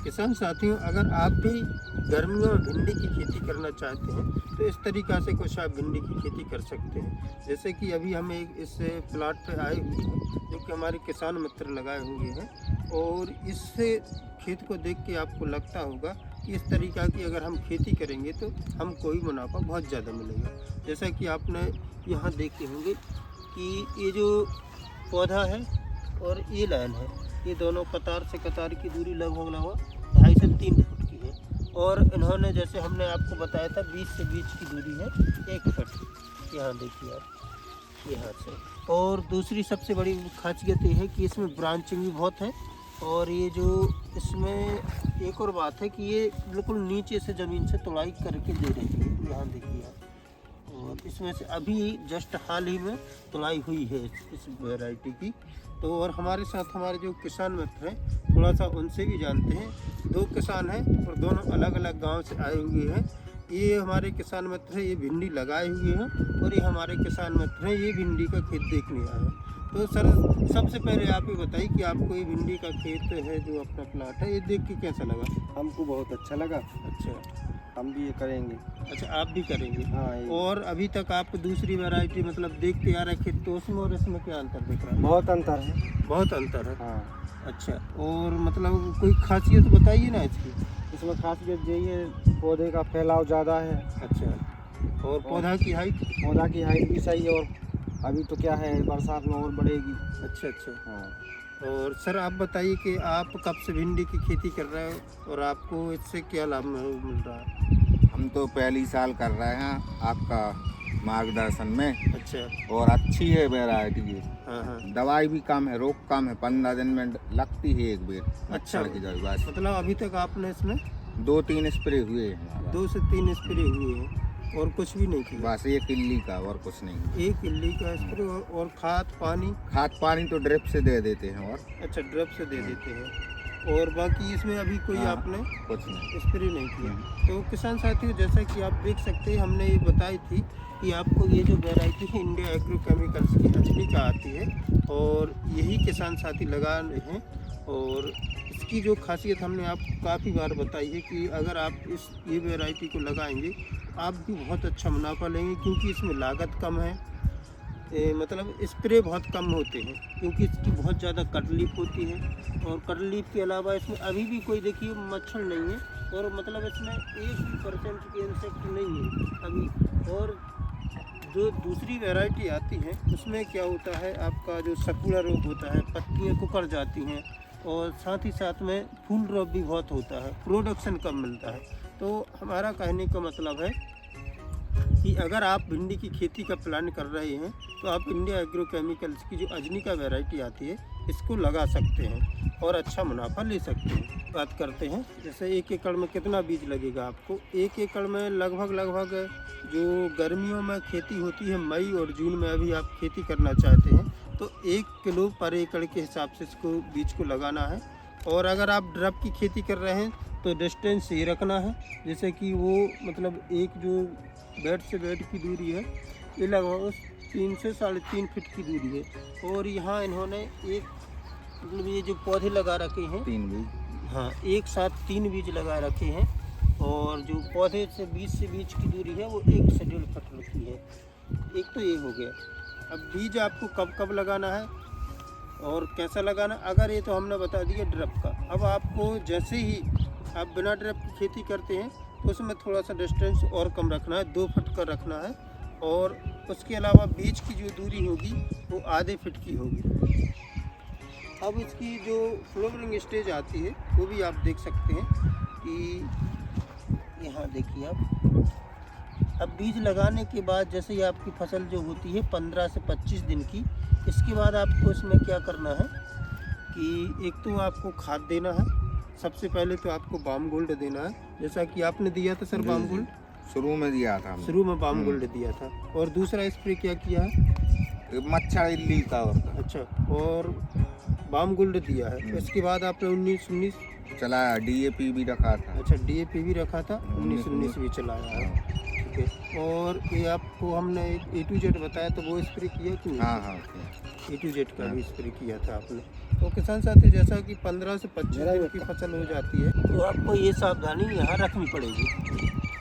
किसान साथियों, अगर आप भी गर्मियों में भिंडी की खेती करना चाहते हैं तो इस तरीक़ा से कुछ आप भिंडी की खेती कर सकते हैं। जैसे कि अभी हम एक इस प्लाट पे आए हुए हैं जो कि हमारे किसान मित्र लगाए हुए हैं, और इससे खेत को देख के आपको लगता होगा कि इस तरीक़ा की अगर हम खेती करेंगे तो हम कोई मुनाफा बहुत ज़्यादा मिलेगा। जैसा कि आपने यहाँ देखे होंगे कि ये जो पौधा है और ये लाइन है, ये दोनों कतार से कतार की दूरी लगभग 2.5 से 3 फुट की है। और इन्होंने, जैसे हमने आपको बताया था, बीच से बीच की दूरी है 1 फुट। यहाँ देखिए आप, यहाँ से। और दूसरी सबसे बड़ी खासियत ये है कि इसमें ब्रांचिंग भी बहुत है। और ये जो इसमें एक और बात है कि ये बिल्कुल नीचे से ज़मीन से तुड़ाई करके दे रही है। यहाँ देखिए आप, और इसमें से अभी जस्ट हाल ही में तुड़ाई हुई है इस वैरायटी की। तो और हमारे साथ हमारे जो किसान मित्र हैं, थोड़ा सा उनसे भी जानते हैं। 2 किसान हैं और दोनों अलग अलग गांव से आए हुए हैं। ये हमारे किसान मित्र हैं, ये भिंडी लगाए हुए हैं, और ये हमारे किसान मित्र हैं, ये भिंडी का खेत देखने आए हैं। तो सर, सबसे पहले आप ये बताइए कि आपको ये भिंडी का खेत है जो अपना प्लाट है, ये देख के कैसा लगा? हमको बहुत अच्छा लगा। अच्छा, हम भी ये करेंगे। अच्छा आप भी करेंगे? हाँ। और अभी तक आप दूसरी वैरायटी मतलब देखते आ रहे खेत, तो उसमें और इसमें क्या अंतर दिख रहा है? बहुत अंतर है। बहुत अंतर है। हाँ। अच्छा, और मतलब कोई खासियत बताइए ना इसकी। इसमें खासियत यही है, पौधे का फैलाव ज़्यादा है। अच्छा, और पौधा की हाइट? पौधा की हाइट भी सही है, और अभी तो क्या है, बरसात में और बढ़ेगी। अच्छा अच्छा। हाँ। और सर आप बताइए कि आप कब से भिंडी की खेती कर रहे हो और आपको इससे क्या लाभ मिल रहा है? हम तो पहली साल कर रहे हैं आपका मार्गदर्शन में। अच्छा। और अच्छी है वैरायटी ये। हाँ हाँ। दवाई भी कम है, रोग कम है, 15 दिन में लगती है एक बेर। अच्छा, की दवाई बस। मतलब अभी तक आपने इसमें 2-3 स्प्रे हुए हैं। 2 से 3 स्प्रे हुए हैं और कुछ भी नहीं किया? बस 1 इल्ली का, और कुछ नहीं। 1 इल्ली का स्प्रे। और खाद पानी? खाद पानी तो ड्रिप से दे देते हैं। और अच्छा, ड्रिप से दे देते हैं। और बाकी इसमें अभी कोई आपने कुछ नहीं, स्प्रे नहीं किया? तो किसान साथियों, जैसा कि आप देख सकते हैं, हमने ये बताई थी कि आपको ये जो वैरायटी है इंडिया एग्रो केमिकल्स की अजनिका आती है, और यही किसान साथी लगा रहे हैं। और इसकी जो खासियत हमने आपको काफ़ी बार बताई है कि अगर आप ये वैरायटी को लगाएंगे आप भी बहुत अच्छा मुनाफा लेंगे, क्योंकि इसमें लागत कम है। मतलब स्प्रे बहुत कम होते हैं, क्योंकि इसकी बहुत ज़्यादा कट लीफ होती है। और कट लीफ के अलावा इसमें अभी भी कोई देखिए मच्छर नहीं है, और मतलब इसमें 1% की इंसेक्ट नहीं है अभी। और जो दूसरी वैरायटी आती है उसमें क्या होता है, आपका जो सकुड़ा रोग होता है, पत्तियाँ कुकड़ जाती हैं, और साथ ही साथ में फूल रोग भी बहुत होता है, प्रोडक्शन कम मिलता है। तो हमारा कहने का मतलब है कि अगर आप भिंडी की खेती का प्लान कर रहे हैं तो आप इंडिया एग्रो केमिकल्स की जो अजनिका वैरायटी आती है इसको लगा सकते हैं और अच्छा मुनाफा ले सकते हैं। बात करते हैं जैसे 1 एकड़ में कितना बीज लगेगा आपको। 1 एकड़ में लगभग जो गर्मियों में खेती होती है मई और जून में, अभी आप खेती करना चाहते हैं तो 1 किलो पर एकड़ के हिसाब से इसको बीज को लगाना है। और अगर आप ड्रिप की खेती कर रहे हैं तो डिस्टेंस ये रखना है, जैसे कि वो मतलब एक जो बेड से बेड की दूरी है ये लगभग 3 से 3.5 फीट की दूरी है। और यहाँ इन्होंने एक मतलब ये जो पौधे लगा रखे हैं 3 बीज, हाँ, एक साथ 3 बीज लगा रखे हैं। और जो पौधे से बीज की दूरी है वो 1 से 1.5 फुट रखी है। एक तो ये हो गया। अब बीज आपको कब कब लगाना है और कैसा लगाना, अगर ये तो हमने बता दिया ड्रिप का। अब आपको जैसे ही आप बिना ड्रिप की खेती करते हैं तो उसमें थोड़ा सा डिस्टेंस और कम रखना है, 2 फुट का रखना है। और उसके अलावा बीज की जो दूरी होगी वो आधे फुट की होगी। अब इसकी जो फ्लावरिंग स्टेज आती है वो भी आप देख सकते हैं कि यहाँ देखिए आप। अब बीज लगाने के बाद जैसे ही आपकी फसल जो होती है 15 से 25 दिन की, इसके बाद आपको इसमें क्या करना है कि एक तो आपको खाद देना है। सबसे पहले तो आपको बाम गोल्ड देना है, जैसा कि आपने दिया था सर बाम गोल्ड। शुरू में दिया था, शुरू में बाम गोल्ड दिया था। और दूसरा स्प्रे क्या किया है? मच्छर इल्ली का। अच्छा, और बाम गोल्ड दिया है। इसके बाद आपने 19 चलाया, DAP भी रखा था। अच्छा, DAP भी रखा था, 19 भी चलाया है। ओके। और ये आपको हमने A to Z बताया, तो वो स्प्रे किया कि नहीं? हाँ हाँ okay। A to Z का भी स्प्रे किया था आपने। तो किसान साथी, जैसा कि 15 से 25 दिन की फसल हो जाती है, तो आपको ये सावधानी यहाँ रखनी पड़ेगी